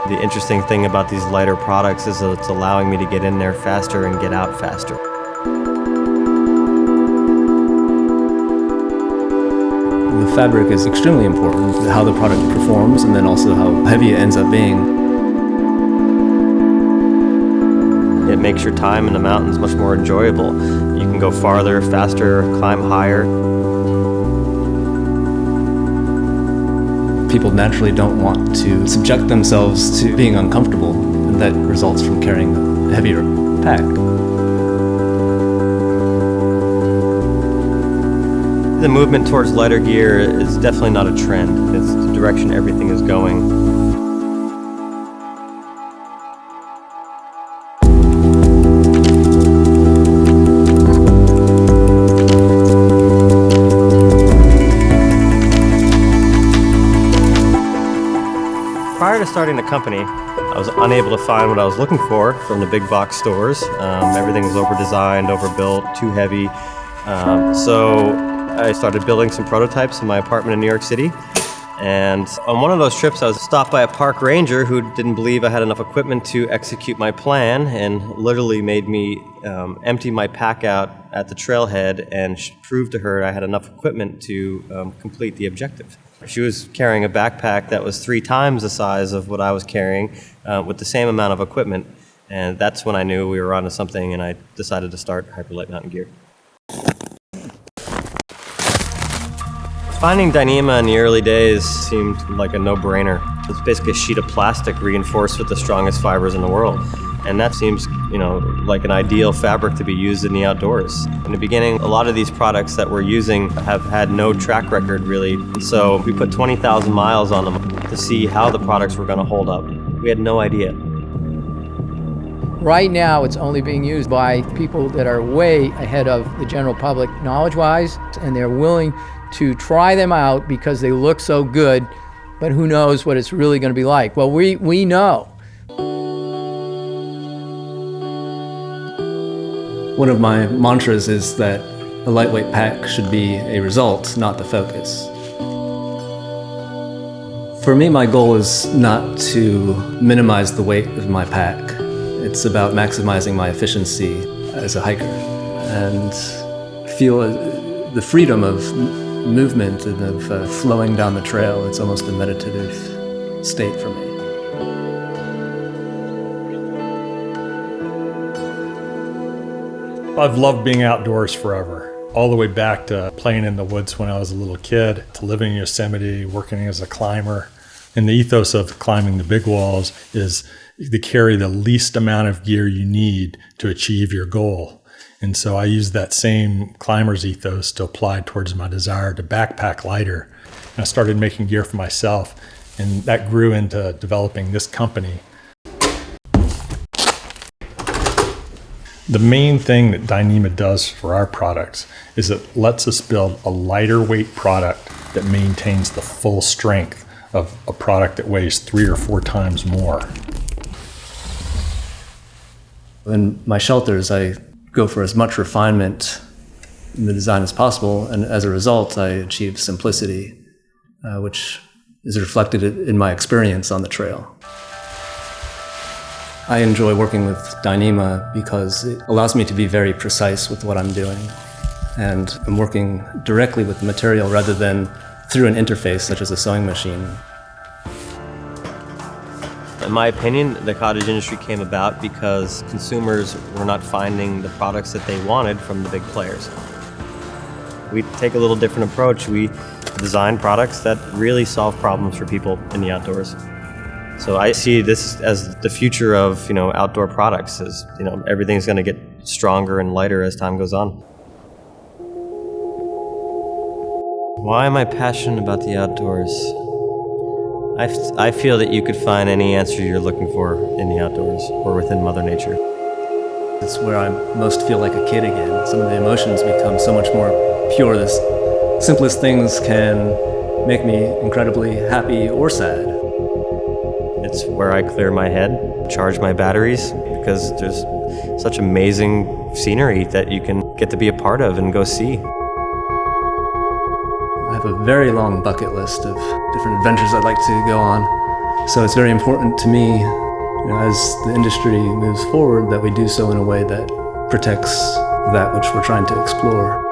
The interesting thing about these lighter products is that it's allowing me to get in there faster and get out faster. The fabric is extremely important, how the product performs and then also how heavy it ends up being. It makes your time in the mountains much more enjoyable. You can go farther, faster, climb higher. People naturally don't want to subject themselves to being uncomfortable, and that results from carrying a heavier pack. The movement towards lighter gear is definitely not a trend. It's the direction everything is going. Prior to starting the company, I was unable to find what I was looking for from the big box stores. Everything was over-designed, overbuilt, too heavy. So I started building some prototypes in my apartment in New York City. And on one of those trips, I was stopped by a park ranger who didn't believe I had enough equipment to execute my plan and literally made me empty my pack out at the trailhead and prove to her I had enough equipment to complete the objective. She was carrying a backpack that was 3 times the size of what I was carrying with the same amount of equipment. And that's when I knew we were onto something, and I decided to start Hyperlight Mountain Gear. Finding Dyneema in the early days seemed like a no-brainer. It's basically a sheet of plastic reinforced with the strongest fibers in the world. And that seems, like an ideal fabric to be used in the outdoors. In the beginning, a lot of these products that we're using have had no track record, really. And so we put 20,000 miles on them to see how the products were going to hold up. We had no idea. Right now, it's only being used by people that are way ahead of the general public knowledge-wise, and they're willing to try them out because they look so good, but who knows what it's really going to be like. Well, we know. One of my mantras is that a lightweight pack should be a result, not the focus. For me, my goal is not to minimize the weight of my pack. It's about maximizing my efficiency as a hiker and feel the freedom of movement and of flowing down the trail. It's almost a meditative state for me. I've loved being outdoors forever, all the way back to playing in the woods when I was a little kid, to living in Yosemite, working as a climber. And the ethos of climbing the big walls is to carry the least amount of gear you need to achieve your goal. And so I use that same climber's ethos to apply towards my desire to backpack lighter. And I started making gear for myself, and that grew into developing this company. The main thing that Dyneema does for our products is it lets us build a lighter weight product that maintains the full strength of a product that weighs 3 or 4 times more. In my shelters, I go for as much refinement in the design as possible, and as a result, I achieve simplicity, which is reflected in my experience on the trail. I enjoy working with Dyneema because it allows me to be very precise with what I'm doing, and I'm working directly with the material rather than through an interface such as a sewing machine. In my opinion, the cottage industry came about because consumers were not finding the products that they wanted from the big players. We take a little different approach. We design products that really solve problems for people in the outdoors. So I see this as the future of, outdoor products. As everything's going to get stronger and lighter as time goes on. Why am I passionate about the outdoors? I feel that you could find any answer you're looking for in the outdoors or within Mother Nature. It's where I most feel like a kid again. Some of the emotions become so much more pure. The simplest things can make me incredibly happy or sad. It's where I clear my head, charge my batteries, because there's such amazing scenery that you can get to be a part of and go see. I have a very long bucket list of different adventures I'd like to go on. So it's very important to me, as the industry moves forward, that we do so in a way that protects that which we're trying to explore.